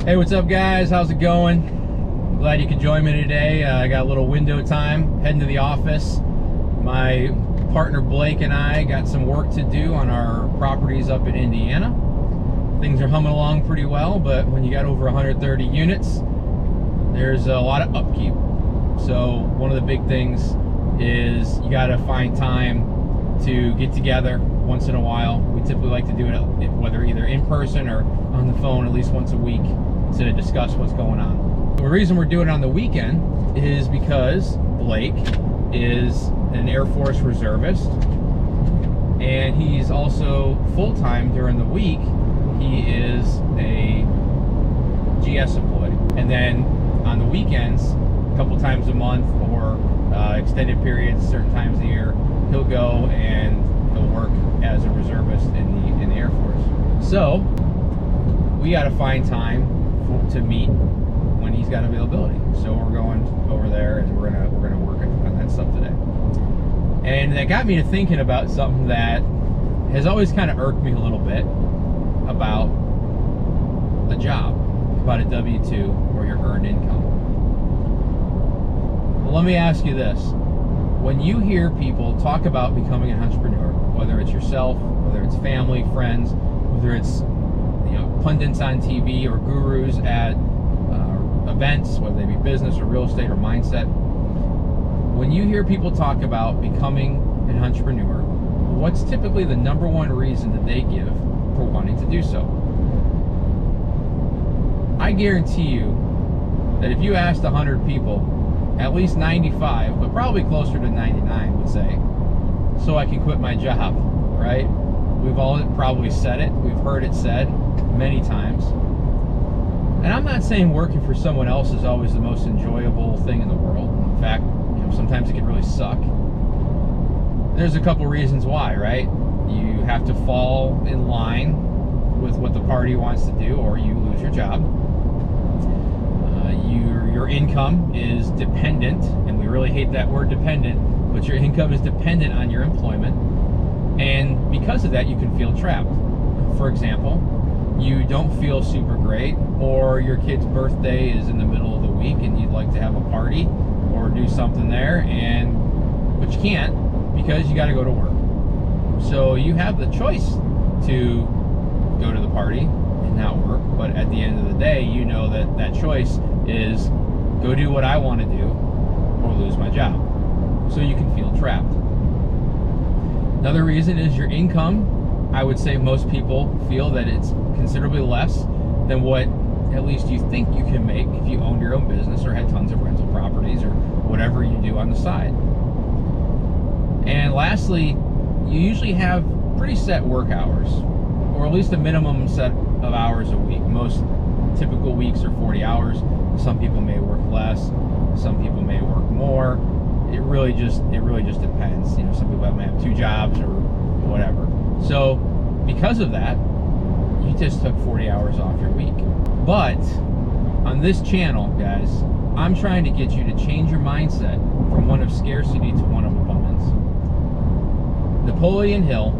Hey, what's up guys? How's it going? Glad you could join me today. I got a little window time, heading to the office. My partner Blake and I got some work to do on our properties up in Indiana. Things are humming along pretty well, but when you got over 130 units, there's a lot of upkeep. So one of the big things is you got to find time to get together once in a while. We typically like to do it whether either in person or on the phone at least once a week to discuss what's going on. The reason we're doing it on the weekend is because Blake is an Air Force reservist, and he's also full-time during the week. He is a GS employee, and then on the weekends, a couple times a month or extended periods, certain times of the year, he'll go and he'll work as a reservist in the Air Force. So we got to find time to meet when he's got availability. So we're going over there and we're gonna work on that stuff today. And that got me to thinking about something that has always kind of irked me a little bit about a job, about a W-2 or your earned income. Well, let me ask you this. When you hear people talk about becoming an entrepreneur, whether it's yourself, whether it's family, friends, whether it's pundits on TV or gurus at events, whether they be business or real estate or mindset, when you hear people talk about becoming an entrepreneur, what's typically the number one reason that they give for wanting to do so? I guarantee you that if you asked 100 people, at least 95, but probably closer to 99 would say, so I can quit my job, right? We've all probably said it. We've heard it said many times. And I'm not saying working for someone else is always the most enjoyable thing in the world. In fact, sometimes it can really suck. There's a couple reasons why, right? You have to fall in line with what the party wants to do, or you lose your job. Your income is dependent, and we really hate that word dependent, but your income is dependent on your employment. And because of that, you can feel trapped. For example, you don't feel super great, or your kid's birthday is in the middle of the week and you'd like to have a party or do something there, but you can't because you got to go to work. So you have the choice to go to the party and not work, but at the end of the day, you know that that choice is go do what I want to do or lose my job. So you can feel trapped. Another reason is your income. I would say most people feel that it's considerably less than what at least you think you can make if you owned your own business or had tons of rental properties or whatever you do on the side. And lastly, you usually have pretty set work hours, or at least a minimum set of hours a week. Most typical weeks are 40 hours. Some people may work less, some people may work more. It really just depends. Some people may have 2 jobs or whatever. So because of that, you just took 40 hours off your week. But on this channel, guys, I'm trying to get you to change your mindset from one of scarcity to one of abundance. Napoleon Hill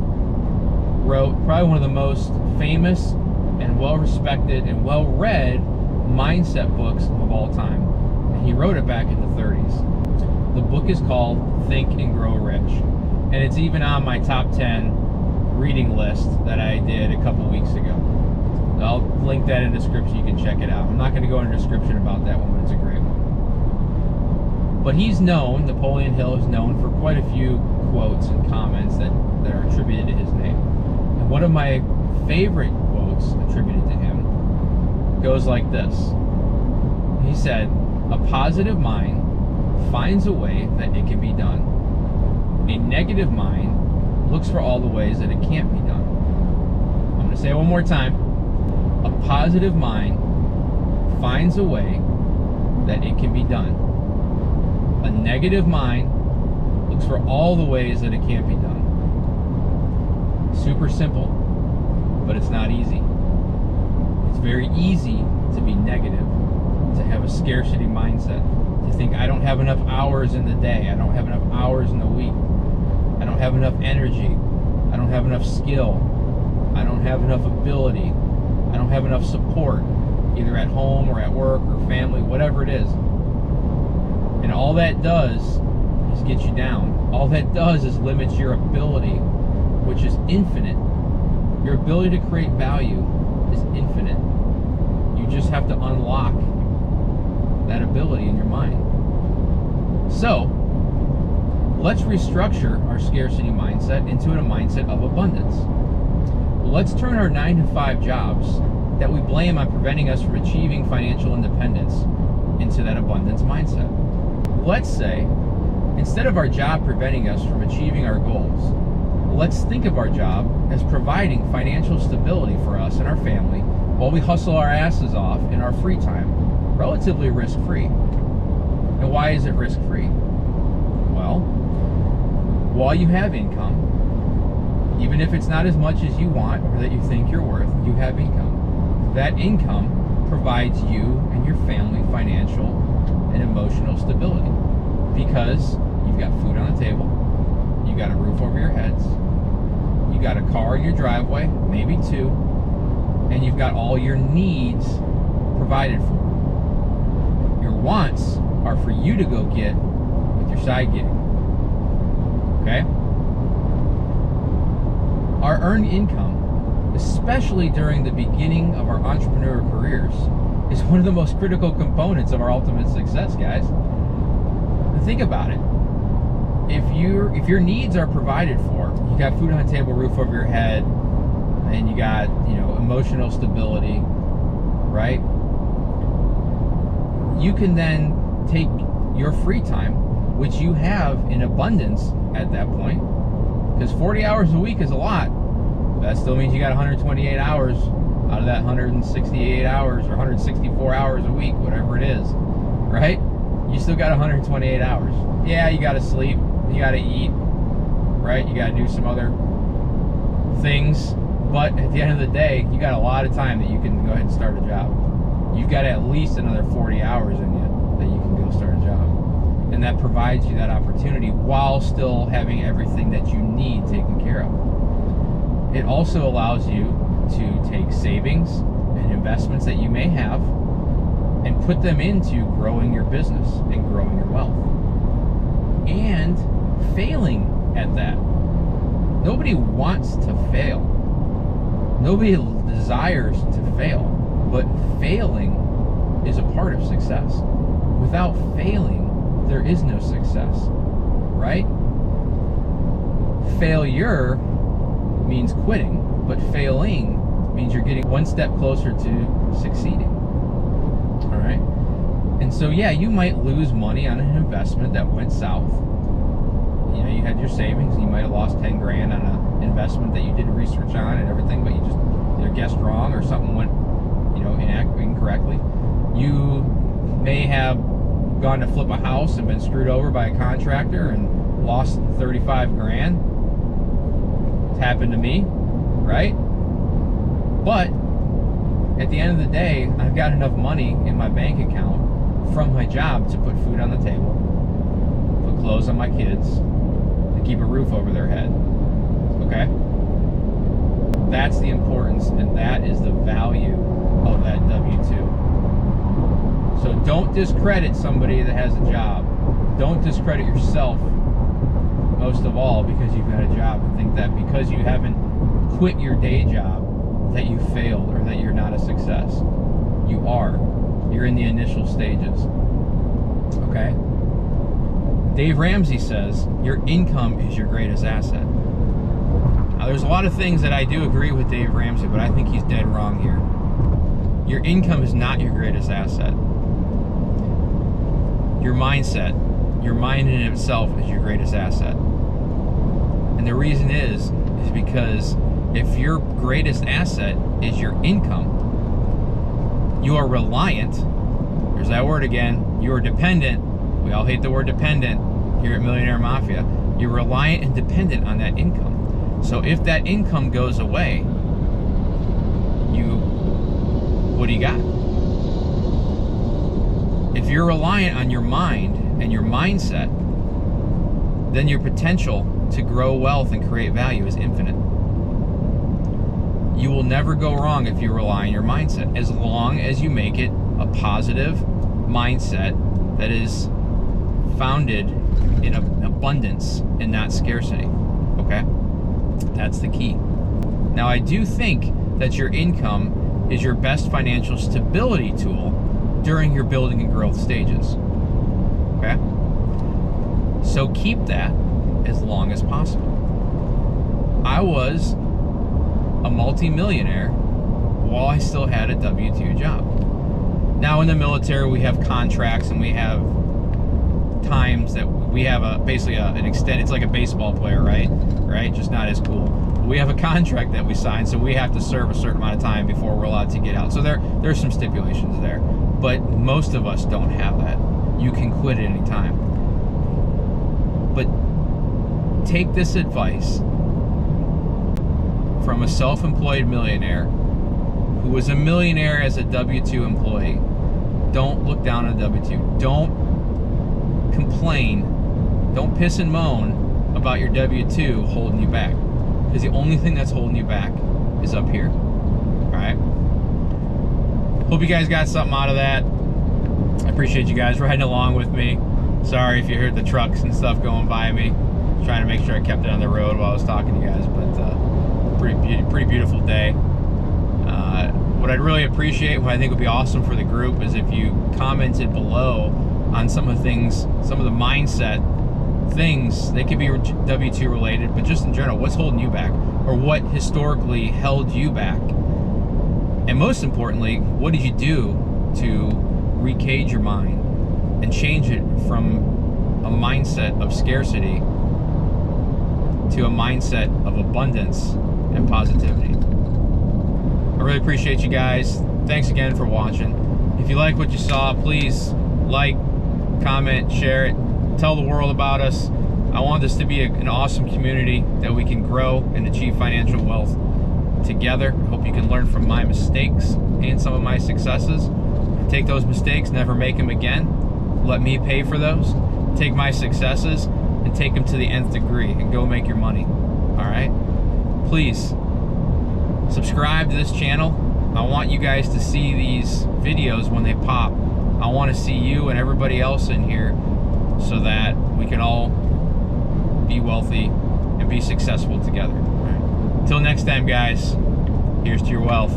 wrote probably one of the most famous and well-respected and well-read mindset books of all time. And he wrote it back in the 30s. The book is called Think and Grow Rich. And it's even on my top 10 reading list that I did a couple weeks ago. I'll link that in the description. You can check it out. I'm not going to go into a description about that one, but it's a great one. But he's known, Napoleon Hill is known for quite a few quotes and comments that are attributed to his name. And one of my favorite quotes attributed to him goes like this. He said, "A positive mind finds a way that it can be done. A negative mind looks for all the ways that it can't be done." I'm going to say it one more time. A positive mind finds a way that it can be done. A negative mind looks for all the ways that it can't be done. Super simple, but it's not easy. It's very easy to be negative, to have a scarcity mindset, to think I don't have enough hours in the day, I don't have enough hours in the week, I don't have enough energy, I don't have enough skill, I don't have enough ability, I don't have enough support, either either at home or at work or family, whatever it is. And all that does is get you down. All that does is limit your ability, which is infinite. Your ability to create value is infinite. You just have to unlock that ability in your mind. So, let's restructure our scarcity mindset into a mindset of abundance. Let's turn our 9-to-5 jobs that we blame on preventing us from achieving financial independence into that abundance mindset. Let's say, instead of our job preventing us from achieving our goals, let's think of our job as providing financial stability for us and our family while we hustle our asses off in our free time, relatively risk-free. And why is it risk-free? Well, while you have income, even if it's not as much as you want or that you think you're worth, you have income. That income provides you and your family financial and emotional stability because you've got food on the table, you got a roof over your heads, you got a car in your driveway, maybe two, and you've got all your needs provided for. Your wants are for you to go get with your side gig. Okay? Our earned income, especially during the beginning of our entrepreneur careers, is one of the most critical components of our ultimate success, guys. Think about it. If your needs are provided for, you got food on the table, roof over your head, and you got, emotional stability, right? You can then take your free time, which you have in abundance at that point, because 40 hours a week is a lot. That still means you got 128 hours out of that 168 hours or 164 hours a week, whatever it is, right? You still got 128 hours. Yeah, you got to sleep, you got to eat, right? You got to do some other things, but at the end of the day, you got a lot of time that you can go ahead and start a job. You've got at least another 40 hours in you that you can go start a job. And that provides you that opportunity while still having everything that you need taken care of. It also allows you to take savings and investments that you may have and put them into growing your business and growing your wealth. And failing at that. Nobody wants to fail. Nobody desires to fail. But failing is a part of success. Without failing, there is no success, right? Failure means quitting, but failing means you're getting one step closer to succeeding. All right? And so, yeah, you might lose money on an investment that went south. You had your savings, and you might have lost 10 grand on an investment that you did research on and everything, but you just either guessed wrong or something went, incorrectly. You may have gone to flip a house and been screwed over by a contractor and lost 35 grand. It's happened to me, right? But at the end of the day, I've got enough money in my bank account from my job to put food on the table, put clothes on my kids, and keep a roof over their head. Okay? That's the importance, and that is the value of that W-2. So don't discredit somebody that has a job. Don't discredit yourself, most of all, because you've got a job, and think that because you haven't quit your day job that you failed or that you're not a success. You are. You're in the initial stages. Okay? Dave Ramsey says, your income is your greatest asset. Now, there's a lot of things that I do agree with Dave Ramsey, but I think he's dead wrong here. Your income is not your greatest asset. Your mindset, your mind in itself is your greatest asset. And the reason is because if your greatest asset is your income, you are reliant, there's that word again, you are dependent, we all hate the word dependent here at Millionaire Mafia, you're reliant and dependent on that income. So if that income goes away, what do you got? If you're reliant on your mind and your mindset, then your potential to grow wealth and create value is infinite. You will never go wrong if you rely on your mindset, as long as you make it a positive mindset that is founded in abundance and not scarcity. Okay? That's the key. Now, I do think that your income is your best financial stability tool during your building and growth stages. Okay? So keep that as long as possible. I was a multi-millionaire while I still had a W-2 job. Now in the military, we have contracts and we have times that we have basically an extent. It's like a baseball player, right? Just not as cool. We have a contract that we sign, so we have to serve a certain amount of time before we're allowed to get out. So there's some stipulations there, but most of us don't have that. You can quit at any time. But take this advice from a self-employed millionaire who was a millionaire as a W-2 employee. Don't look down on a W-2. Don't complain. Don't piss and moan about your W-2 holding you back. Because the only thing that's holding you back is up here. Alright? Hope you guys got something out of that. I appreciate you guys riding along with me. Sorry if you heard the trucks and stuff going by me. Trying to make sure I kept it on the road while I was talking to you guys, but pretty beautiful day. What I'd really appreciate, what I think would be awesome for the group, is if you commented below on some of the things, some of the mindset things. They could be W-2 related, but just in general, what's holding you back, or what historically held you back, and most importantly, what did you do to recage your mind and change it from a mindset of scarcity to a mindset of abundance and positivity. I really appreciate you guys. Thanks again for watching. If you like what you saw, please like, comment, share it, tell the world about us. I want this to be an awesome community that we can grow and achieve financial wealth together. I hope you can learn from my mistakes and some of my successes. Take those mistakes, never make them again. Let me pay for those. Take my successes and take them to the nth degree and go make your money. All right? Please subscribe to this channel. I want you guys to see these videos when they pop. I want to see you and everybody else in here so that we can all be wealthy and be successful together. All right. Until next time, guys, here's to your wealth.